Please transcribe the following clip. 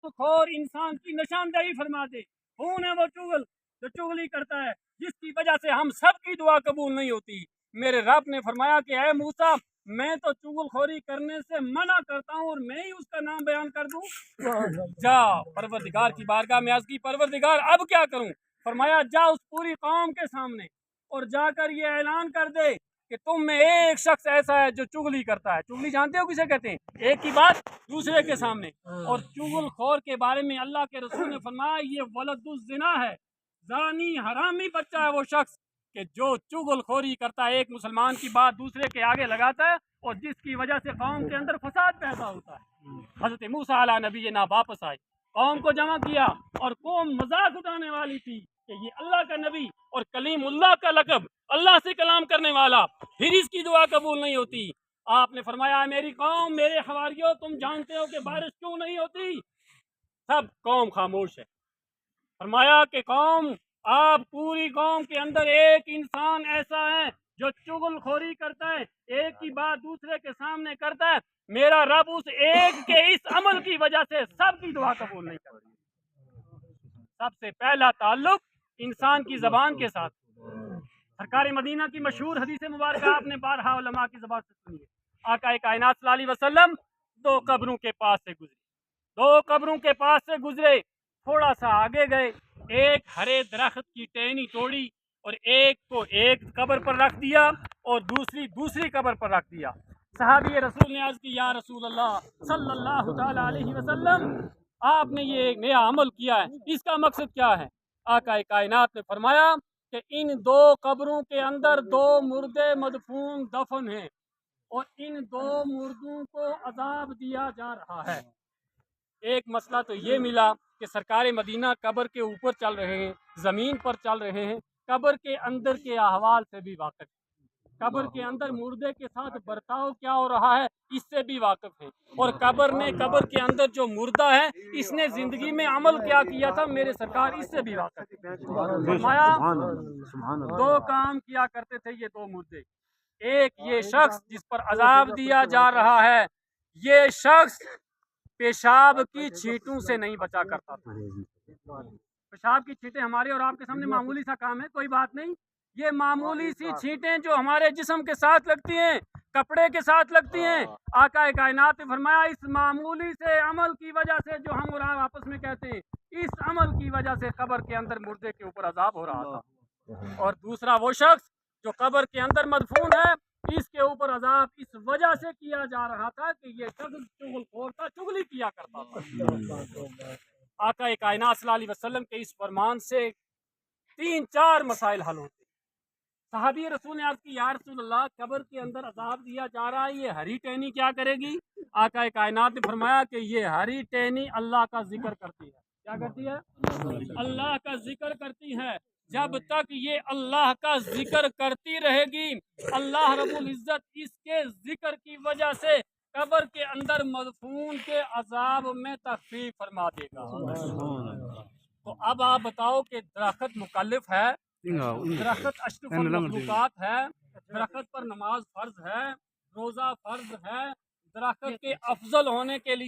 चुगलखोर इंसान की निशानदेही फरमा दे। कौन है वो चुगल जो चुगली करता है, जिसकी वजह से हम सब की दुआ कबूल नहीं होती। मेरे रब ने फरमाया कि ऐ मूसा, मैं तो चुगलखोरी करने से मना करता हूँ और मैं ही उसका नाम बयान कर दूँ। जा परवरदिगार की बारगाह में अर्ज़ की, परवरदिगार अब क्या करूँ। फरमाया जा उस पूरी कौम के सामने और जाकर ये ऐलान कर दे कि तुम में एक शख्स ऐसा है जो चुगली करता है। चुगली जानते हो किसे कहते हैं? एक की बात दूसरे के सामने। और चुगलखोर के बारे में अल्लाह के रसूल ने फरमाया ये वलदुज़्ज़िना है, जानी हरामी बच्चा है वो शख्स कि जो चुगलखोरी करता है, एक मुसलमान की बात दूसरे के आगे लगाता है और जिसकी वजह से कौम के अंदर फसाद पैदा होता है। हज़रत मूसा अलैहि नबीना वापस आए, कौम को जमा किया और कौम मजाक उठाने वाली थी कि ये अल्लाह का नबी और कलीमुल्लाह का लक़ब, अल्लाह से कलाम करने वाला, फिर इसकी दुआ कबूल नहीं होती। आपने फरमाया मेरी कौम, मेरे हवारियों, तुम जानते हो कि बारिश क्यों नहीं होती? सब कौम खामोश है। फरमाया कि कौम, आप पूरी कौम के अंदर एक इंसान ऐसा है जो चुगलखोरी करता है, एक की बात दूसरे के सामने करता है। मेरा रब उस एक के इस अमल की वजह से सबकी दुआ कबूल नहीं करता। सबसे पहला ताल्लुक इंसान की जबान के साथ। सरकार मदीना की मशहूर हदीस मुबारक आपने बारहा उलमा की ज़बान से सुनी है। आका कायनात सल्लल्लाहु अलैहि वसल्लम दो कब्रों के पास से गुजरे, दो कब्रों के पास से गुजरे, थोड़ा सा आगे गए, एक हरे दरख्त की टहनी तोड़ी और एक को एक कब्र पर रख दिया और दूसरी कब्र पर रख दिया। सहाबी रसूल ने अर्ज़ की, या रसूल अल्लाह सल्लल्लाहु तआला अलैहि वसल्लम, आपने ये एक नया अमल किया है, इसका मकसद क्या है? आका कायनात ने फरमाया कि इन दो कब्रों के अंदर दो मुर्दे मदफून दफन हैं और इन दो मुर्दों को अजाब दिया जा रहा है। एक मसला तो ये मिला कि सरकार मदीना कब्र के ऊपर चल रहे हैं, ज़मीन पर चल रहे हैं, कब्र के अंदर के अहवाल से भी वाकिफ, कब्र के अंदर मुर्दे के साथ बर्ताव क्या हो रहा है इससे भी वाकिफ है। और कब्र के अंदर जो मुर्दा है इसने जिंदगी में अमल क्या किया था, मेरे सरकार इससे भी वाकिफ है। फरमाया दो काम किया करते थे ये दो मुर्दे। एक ये शख्स जिस पर अजाब दिया जा रहा है, ये शख्स पेशाब की छींटों से नहीं बचा करता था। पेशाब की छींटें हमारे और आपके सामने मामूली सा काम है, कोई बात नहीं। ये मामूली सी छींटें जो हमारे जिस्म के साथ लगती हैं, कपड़े के साथ लगती हैं, आका कायनात ने फरमाया इस मामूली से अमल की वजह से, जो हम और आप आपस में कहते हैं, इस अमल की वजह से कब्र के अंदर मुर्दे के ऊपर अजाब हो रहा था। और दूसरा वो शख्स जो कब्र के अंदर मदफून है, इसके ऊपर अजाब इस वजह से किया जा रहा था कि ये शख्स चुगलखोर था, चुगली किया करता था। आका कायनात सल्लल्लाहु अलैहि वसल्लम के इस फरमान से 3-4 मसाइल हल होते। सहाबी रसूल ने अर्ज़ की, या रसूल अल्लाह, कब्र के अंदर अजाब दिया जा रहा है, ये हरी टहनी क्या करेगी? आका कायनात ने फरमाया कि ये हरी टहनी अल्लाह का जिक्र करती है। क्या करती है? अल्लाह का जिक्र करती है। जब तक ये अल्लाह का जिक्र करती रहेगी, अल्लाह रब्बुल इज्जत इसके जिक्र की वजह से कब्र के अंदर मदफून के अजाब में तखफीफ फरमा देगा। तो अब आप बताओ कि दरख्त मुकल्लिफ है, दरख्त अशरफुल मखलूकात है, दरख्त पर नमाज फर्ज है, रोजा फर्ज है, दरख्त के अफजल होने के लिए